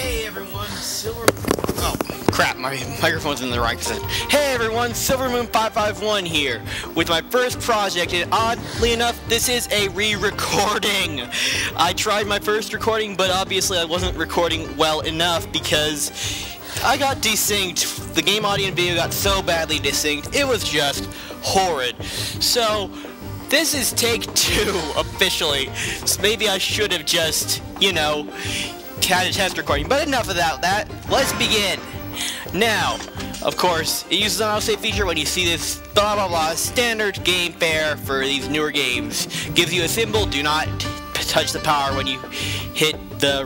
Hey everyone, Oh, crap, my microphone's in the right position. Hey everyone, SilverMoon551 here, with my first project, and oddly enough, this is a re-recording. I tried my first recording, but obviously I wasn't recording well enough because I got desynced. The game audio and video got so badly desynced, it was just horrid. So, this is take 2, officially, so maybe I should have just, you know, had a test recording, but enough about that. Let's begin. Now, of course, it uses an autosave feature when you see this blah blah blah standard game fare for these newer games. Gives you a symbol, do not touch the power when you hit the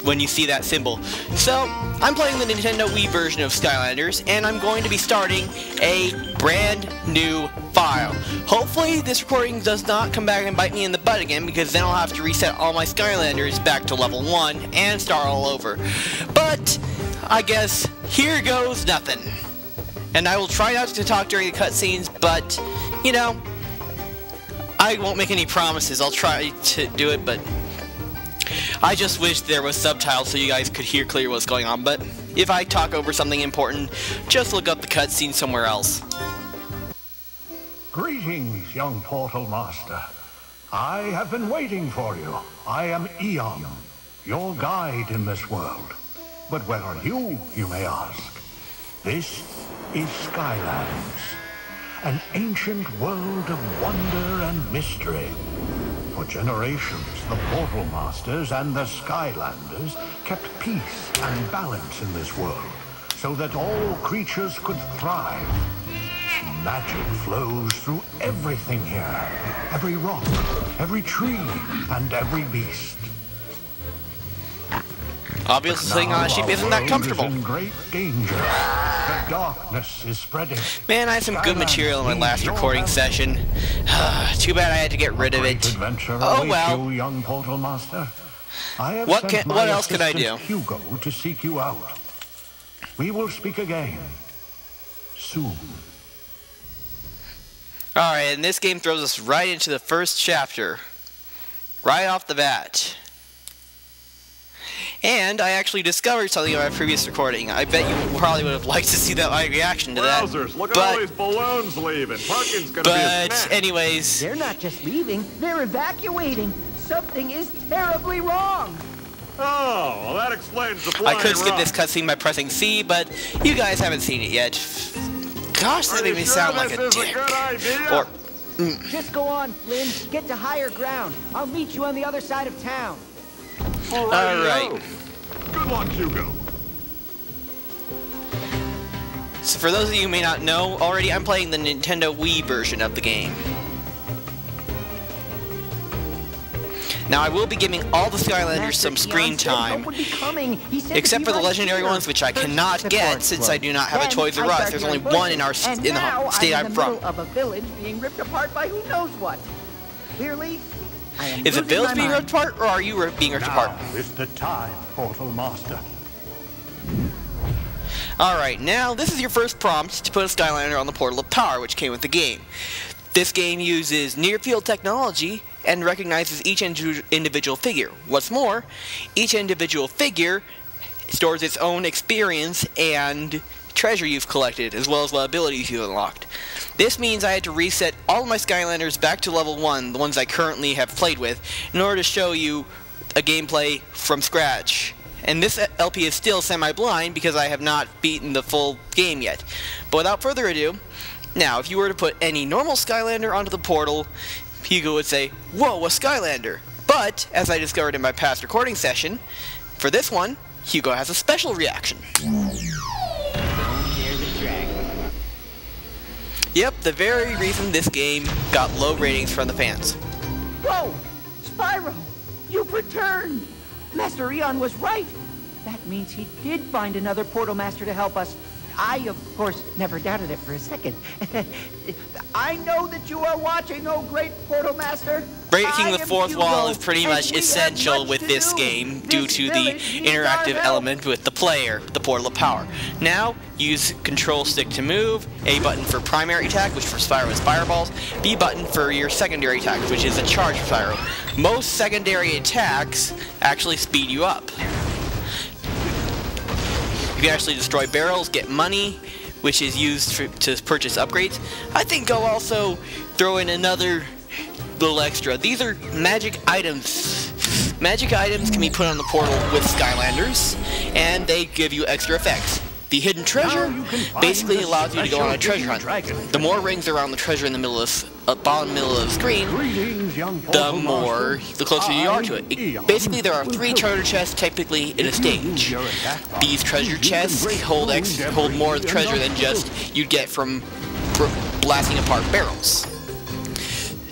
when you see that symbol. So, I'm playing the Nintendo Wii version of Skylanders, and I'm going to be starting a brand new file. Hopefully this recording does not come back and bite me in the butt again, because then I'll have to reset all my Skylanders back to level 1 and start all over. But I guess here goes nothing. And I will try not to talk during the cutscenes, but you know, I won't make any promises. I'll try to do it, but I just wish there was subtitles so you guys could hear clearly what's going on. But if I talk over something important, just look up the cutscene somewhere else. Greetings, young Portal Master. I have been waiting for you. I am Eon, your guide in this world. But where are you, you may ask? This is Skylands, an ancient world of wonder and mystery. For generations, the Portal Masters and the Skylanders kept peace and balance in this world, so that all creatures could thrive. Magic flows through everything here. Every rock, every tree, and every beast. Obviously, sitting on a sheep isn't that comfortable. Is in great danger. The darkness is spreading. Man, I had some good material in my last recording session. Too bad I had to get rid of it. Oh well. Young Portal Master. What else could I do? Hugo to seek you out. We will speak again soon. Alright, and this game throws us right into the first chapter. Right off the bat. And I actually discovered something in my previous recording. I bet you probably would have liked to see my reaction to that. Wowzers, look at all these balloons leaving. Parking's gonna be a snack. Anyways... They're not just leaving, they're evacuating. Something is terribly wrong. Oh, well that explains the flying I could skip rock. this cutscene by pressing C, but you guys haven't seen it yet. Gosh, that made me sound like a dick. Or... Just go on, Flynn. Get to higher ground. I'll meet you on the other side of town. Alright. Good luck, Hugo. So for those of you who may not know already, I'm playing the Nintendo Wii version of the game. Now I will be giving all the Skylanders some screen time, except for the legendary ones, which I cannot get since I do not have a Toys R Us. There's only one in the state I'm from. Of a village being ripped apart by who knows what. Clearly, is the village being ripped apart, or are you being ripped apart? Now is the time, Portal Master. Alright, now this is your first prompt to put a Skylander on the Portal of Power, which came with the game. This game uses near-field technology and recognizes each individual figure. What's more, each individual figure stores its own experience and treasure you've collected, as well as what abilities you've unlocked. This means I had to reset all of my Skylanders back to level 1, the ones I currently have played with, in order to show you a gameplay from scratch. And this LP is still semi-blind because I have not beaten the full game yet. But without further ado, now if you were to put any normal Skylander onto the portal, Hugo would say, "Whoa, a Skylander!" But, as I discovered in my past recording session, for this one, Hugo has a special reaction. Yep, the very reason this game got low ratings from the fans. Whoa! Spyro! You've returned! Master Eon was right! That means he did find another Portal Master to help us. I, of course, never doubted it for a second. I know that you are watching, oh great Portal Master. Breaking the fourth wall is pretty much essential with this game due to the interactive element with the player, the Portal of Power. Now, use control stick to move, A button for primary attack, which for Spyro is fireballs, B button for your secondary attack, which is a charge for Spyro. Most secondary attacks actually speed you up. You can actually destroy barrels, get money, which is used to purchase upgrades. I think I'll also throw in another little extra. These are magic items. Magic items can be put on the portal with Skylanders, and they give you extra effects. The hidden treasure basically allows you to go on a treasure hunt. The more rings around the treasure in the middle of bottom middle of the screen, the closer you are to it. Basically, there are 3 treasure chests typically in a stage. These treasure chests hold more of the treasure than just you'd get from blasting apart barrels.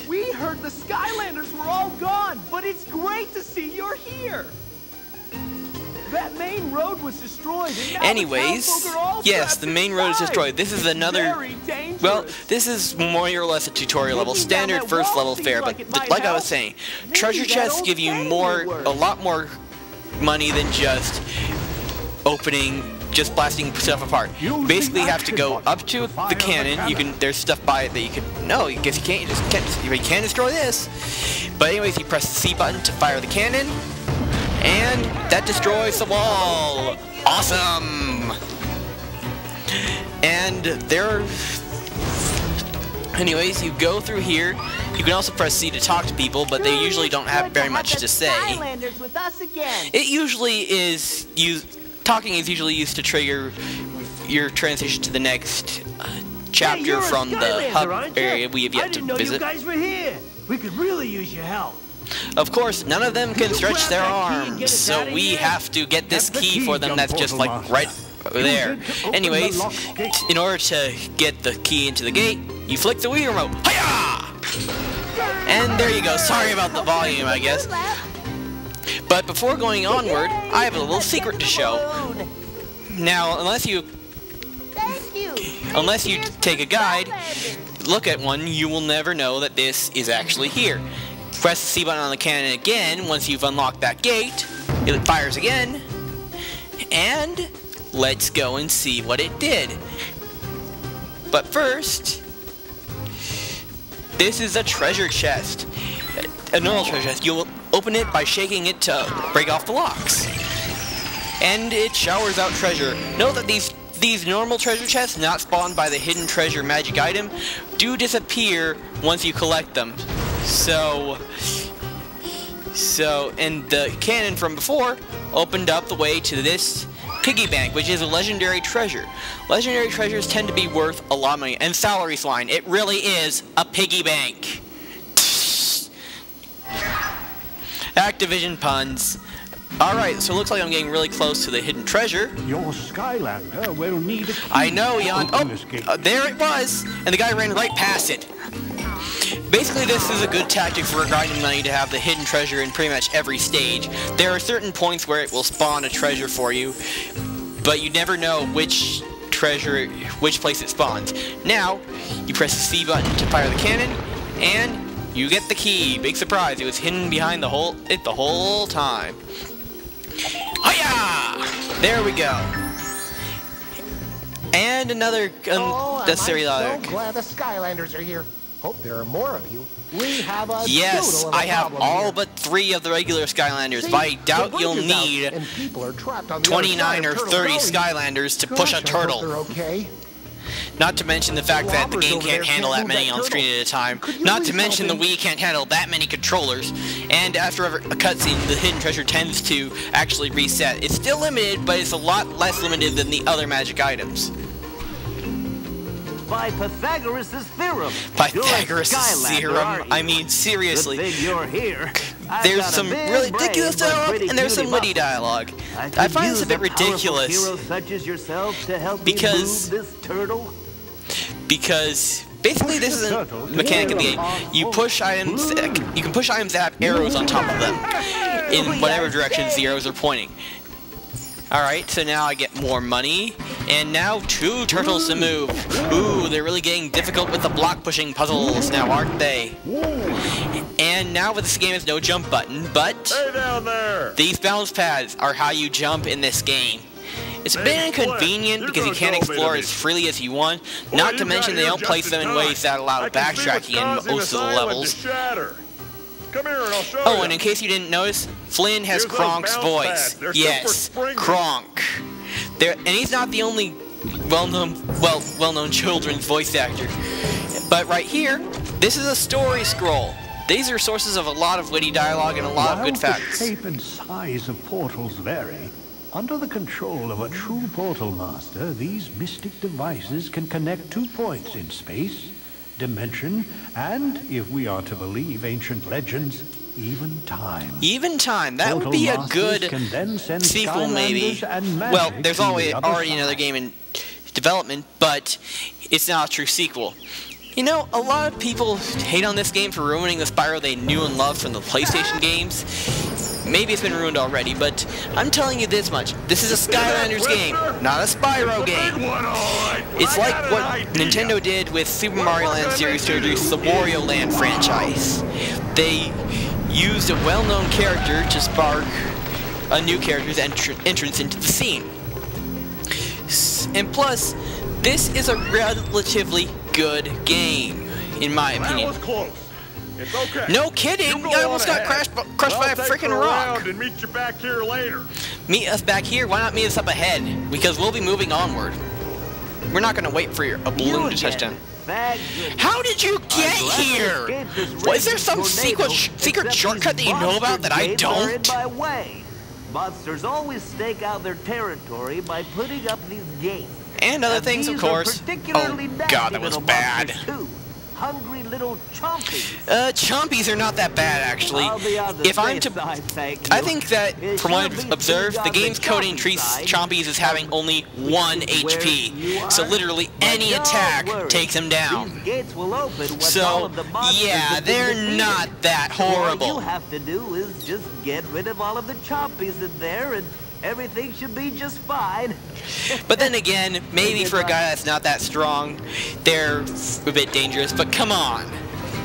We heard the Skylanders were all gone, but it's great to see you're here. That main road was destroyed. And now anyways, yes, the main road is destroyed. This is another, well, this is more or less a tutorial level, standard first level fare, but like I was saying, treasure chests give you a lot more money than just just blasting stuff apart. You basically have to go up to the cannon. There's stuff by it that you can, no, I guess you can't, you can't destroy this. But anyways, you press the C button to fire the cannon, and that destroys the wall. Awesome! And anyways, you go through here. You can also press C to talk to people, but they usually don't have very much to say. It usually is talking is usually used to trigger your transition to the next chapter from the hub area we have yet to visit. You guys were here. We could really use your help. Of course, none of them can stretch their arms, so we have to get this key for them that's just like right there. Anyways, in order to get the key into the gate, you flick the Wii remote. Hiya! And there you go. Sorry about the volume, I guess. But before going onward, I have a little secret to show. Now, unless you take a guide, look at one, you will never know that this is actually here. Press the C button on the cannon again once you've unlocked that gate. It fires again. And let's go and see what it did. But first, this is a treasure chest. A normal treasure chest. You'll open it by shaking it to break off the locks. And it showers out treasure. Note that these normal treasure chests, not spawned by the hidden treasure magic item, do disappear once you collect them. And the cannon from before opened up the way to this piggy bank, which is a legendary treasure. Legendary treasures tend to be worth a lot of money. And salary slime, it really is a piggy bank. Activision puns. Alright, so it looks like I'm getting really close to the hidden treasure. Your Skylander will need a key. I know, Jan. Oh, there it was! And the guy ran right past it. Basically, this is a good tactic for grinding money to have the hidden treasure in pretty much every stage. There are certain points where it will spawn a treasure for you, but you never know which place it spawns. Now, you press the C button to fire the cannon, and you get the key. Big surprise, it was hidden behind the whole time. Hiya! There we go. And another unnecessary I'm so glad the Skylanders are here. Hope there are more of you. We have a yes, I have all here. but 3 of the regular Skylanders, but I doubt you'll need 29 or 30 Skylanders to push a turtle. Okay. Not to mention the fact that the game can't handle that many on screen at a time. Not to mention the Wii can't handle that many controllers. And after a cutscene, the hidden treasure tends to actually reset. It's still limited, but it's a lot less limited than the other magic items. By Pythagoras' theorem. Pythagoras' theorem? I mean, seriously. Good thing you're here. There's some really ridiculous dialogue, and there's some witty dialogue. I find this a bit ridiculous. Because basically this is a mechanic of the game. You push items, you can push items that have arrows on top of them in whatever directions the arrows are pointing. Alright, so now I get more money, and now 2 turtles to move. Ooh, they're really getting difficult with the block pushing puzzles now, aren't they? And now with this game has no jump button, but hey down there. These bounce pads are how you jump in this game. It's a bit inconvenient because you can't explore as freely as you want, not to mention they don't place them in ways that allow backtracking in most of the levels. Come here and I'll show oh, and in case you didn't notice, Flynn has Kronk's voice. Yes, Kronk. And he's not the only well-known children's voice actor. But right here, this is a story scroll. These are sources of a lot of witty dialogue and a lot of good facts. While the shape and size of portals vary, under the control of a true portal master, these mystic devices can connect 2 points in space, dimension, and, if we are to believe ancient legends, even time. Even time. That would be a good sequel, maybe. Well, there's already another game in development, but it's not a true sequel. You know, a lot of people hate on this game for ruining the Spyro they knew and loved from the PlayStation games. Maybe it's been ruined already, but I'm telling you this much. This is a Skylanders game, not a Spyro game. It's like what Nintendo did with Super Mario Land series to introduce the Wario Land franchise. They used a well-known character to spark a new character's entrance into the scene. And plus, this is a relatively good game, in my opinion. That was close. It's okay. No kidding! I almost got crushed by a freaking rock. And meet you back here later. Meet us back here? Why not meet us up ahead? Because we'll be moving onward. We're not gonna wait for a balloon to touch down. How did you get here? Was there some secret shortcut that you know about that I don't? Monsters always stake out their territory by putting up these gates. And other things, of course. Oh god, that was bad. Hungry little chompies. Chompies are not that bad, actually. If I'm to... I think that, from what I've observed, the game's coding treats chompies as having only 1 HP. So literally any attack takes them down. So, yeah, they're not that horrible. All you have to do is just get rid of all of the chompies in there and everything should be just fine. But then again, maybe for a guy that's not that strong, they're a bit dangerous, but come on.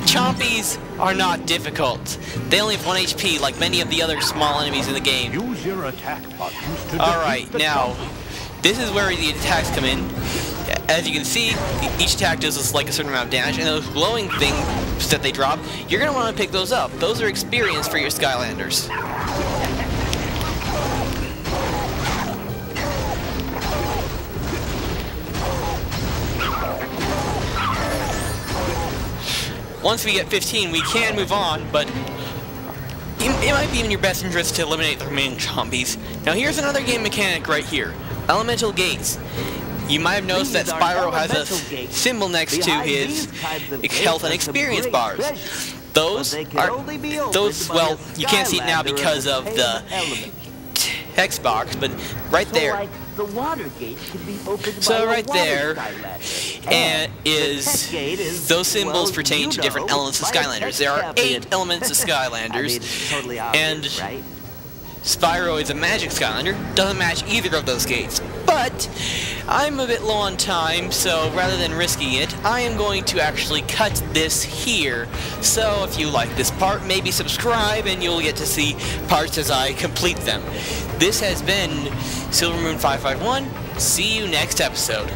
Chompies are not difficult. They only have 1 HP, like many of the other small enemies in the game. Use your attack buttons to Alright, now, this is where the attacks come in. As you can see, each attack does like a certain amount of damage, and those glowing things that they drop, you're going to want to pick those up. Those are experience for your Skylanders. Once we get 15, we can move on, but it might be in your best interest to eliminate the remaining zombies. Now here's another game mechanic right here. Elemental gates. You might have noticed that Spyro has a symbol next to his health and experience bars. Those, well, you can't see it now because of the text box, but right there. The water gate can be opened so by right there and is those symbols pertain to different elements of Skylanders. There are 8 elements of Skylanders, and Spyro is a magic Skylander, doesn't match either of those gates. But I'm a bit low on time, so rather than risking it, I am going to actually cut this here. So if you like this part, maybe subscribe and you'll get to see parts as I complete them. This has been Silver Moon 551. See you next episode.